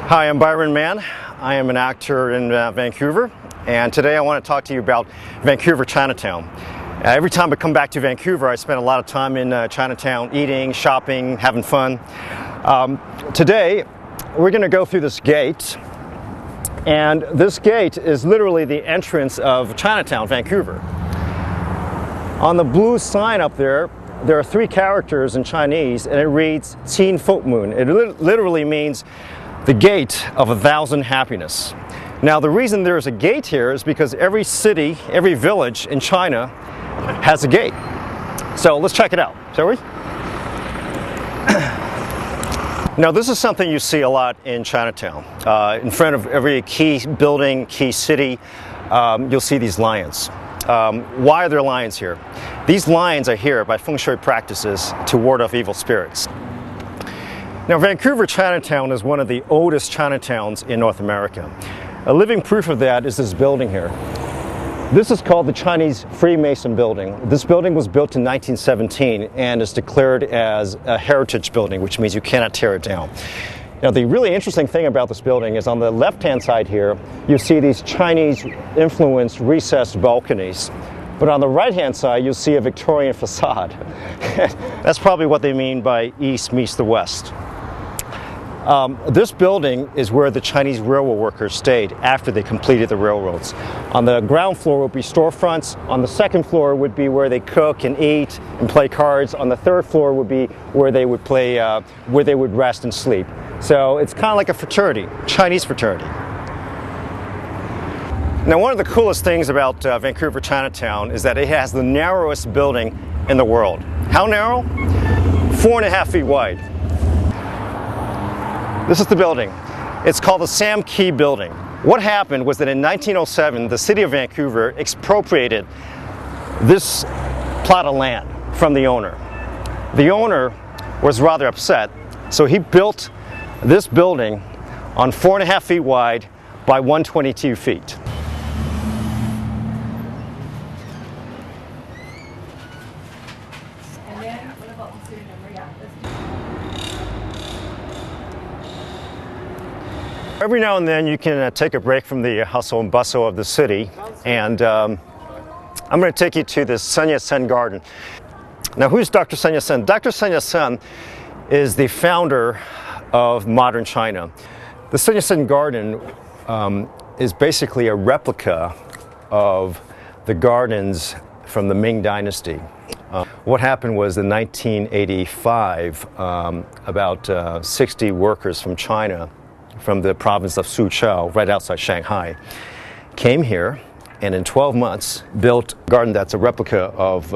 Hi, I'm Byron Mann. I am an actor in Vancouver, and today I want to talk to you about Vancouver Chinatown. Every time I come back to Vancouver, I spend a lot of time in Chinatown eating, shopping, having fun. Today, we're going to go through this gate, and this gate is literally the entrance of Chinatown, Vancouver. On the blue sign up there are three characters in Chinese, and it reads Qin Fo Moon. It literally means the gate of 1,000 happiness. Now, the reason there's a gate here is because every city, every village in China has a gate. So let's check it out, shall we? Now, this is something you see a lot in Chinatown. In front of every key building, key city, you'll see these lions. Why are there lions here? These lions are here by feng shui practices to ward off evil spirits. Now, Vancouver Chinatown is one of the oldest Chinatowns in North America. A living proof of that is this building here. This is called the Chinese Freemason Building. This building was built in 1917 and is declared as a heritage building, which means you cannot tear it down. Now, the really interesting thing about this building is on the left-hand side here, you see these Chinese-influenced recessed balconies. But on the right-hand side, you'll see a Victorian facade. That's probably what they mean by East meets the West. This building is where the Chinese railroad workers stayed after they completed the railroads. On the ground floor would be storefronts. On the second floor would be where they cook and eat and play cards. On the third floor would be where they would play, where they would rest and sleep. So it's kind of like a fraternity, Chinese fraternity. Now, one of the coolest things about Vancouver Chinatown is that it has the narrowest building in the world. How narrow? 4.5 feet wide. This is the building. It's called the Sam Kee Building. What happened was that in 1907, the city of Vancouver expropriated this plot of land from the owner. The owner was rather upset, so he built this building on 4.5 feet wide by 122 feet. Every now and then you can take a break from the hustle and bustle of the city, and I'm going to take you to the Yatsen Garden. Now, who's Dr. Sun Yat-sen? Dr. Sun Yat-sen is the founder of modern China. The Yatsen Garden is basically a replica of the gardens from the Ming Dynasty. What happened was in 1985, about 60 workers from China, from the province of Suzhou, right outside Shanghai, came here and in 12 months built a garden that's a replica of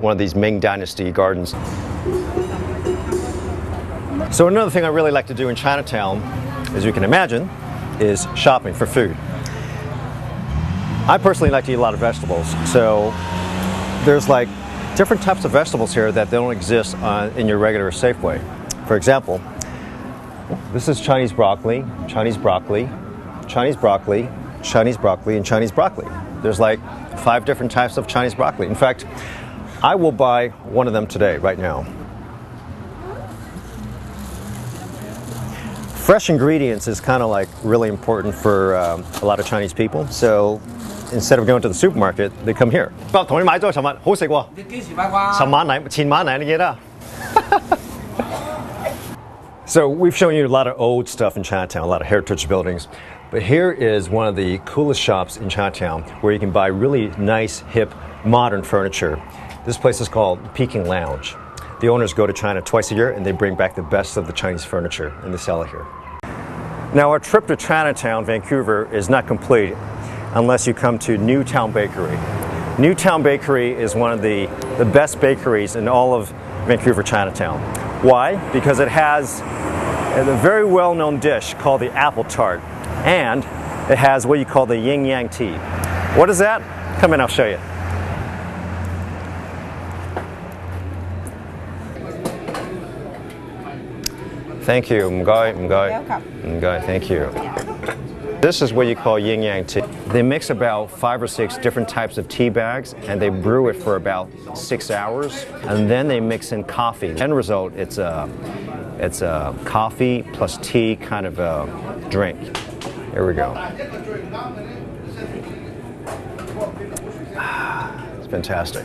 one of these Ming Dynasty gardens. So another thing I really like to do in Chinatown, as you can imagine, is shopping for food. I personally like to eat a lot of vegetables, so there's like different types of vegetables here that don't exist in your regular Safeway. For example, this is Chinese broccoli, Chinese broccoli, Chinese broccoli, Chinese broccoli, and Chinese broccoli. There's like 5 different types of Chinese broccoli. In fact, I will buy one of them today, right now. Fresh ingredients is kind of like really important for a lot of Chinese people. So instead of going to the supermarket, they come here. So we've shown you a lot of old stuff in Chinatown, a lot of heritage buildings. But here is one of the coolest shops in Chinatown where you can buy really nice, hip, modern furniture. This place is called Peking Lounge. The owners go to China twice a year and they bring back the best of the Chinese furniture and they sell it here. Now, our trip to Chinatown, Vancouver is not complete unless you come to Newtown Bakery. Newtown Bakery is one of the best bakeries in all of Vancouver Chinatown. Why? Because it has a very well-known dish called the apple tart, and it has what you call the Yin Yang Tea. What is that? Come in, I'll show you. Thank you. Thank you. This is what you call Yin Yang Tea. They mix about 5 or 6 different types of tea bags and they brew it for about 6 hours, and then they mix in coffee. End result, it's a It's a coffee plus tea kind of a drink. Here we go. It's fantastic.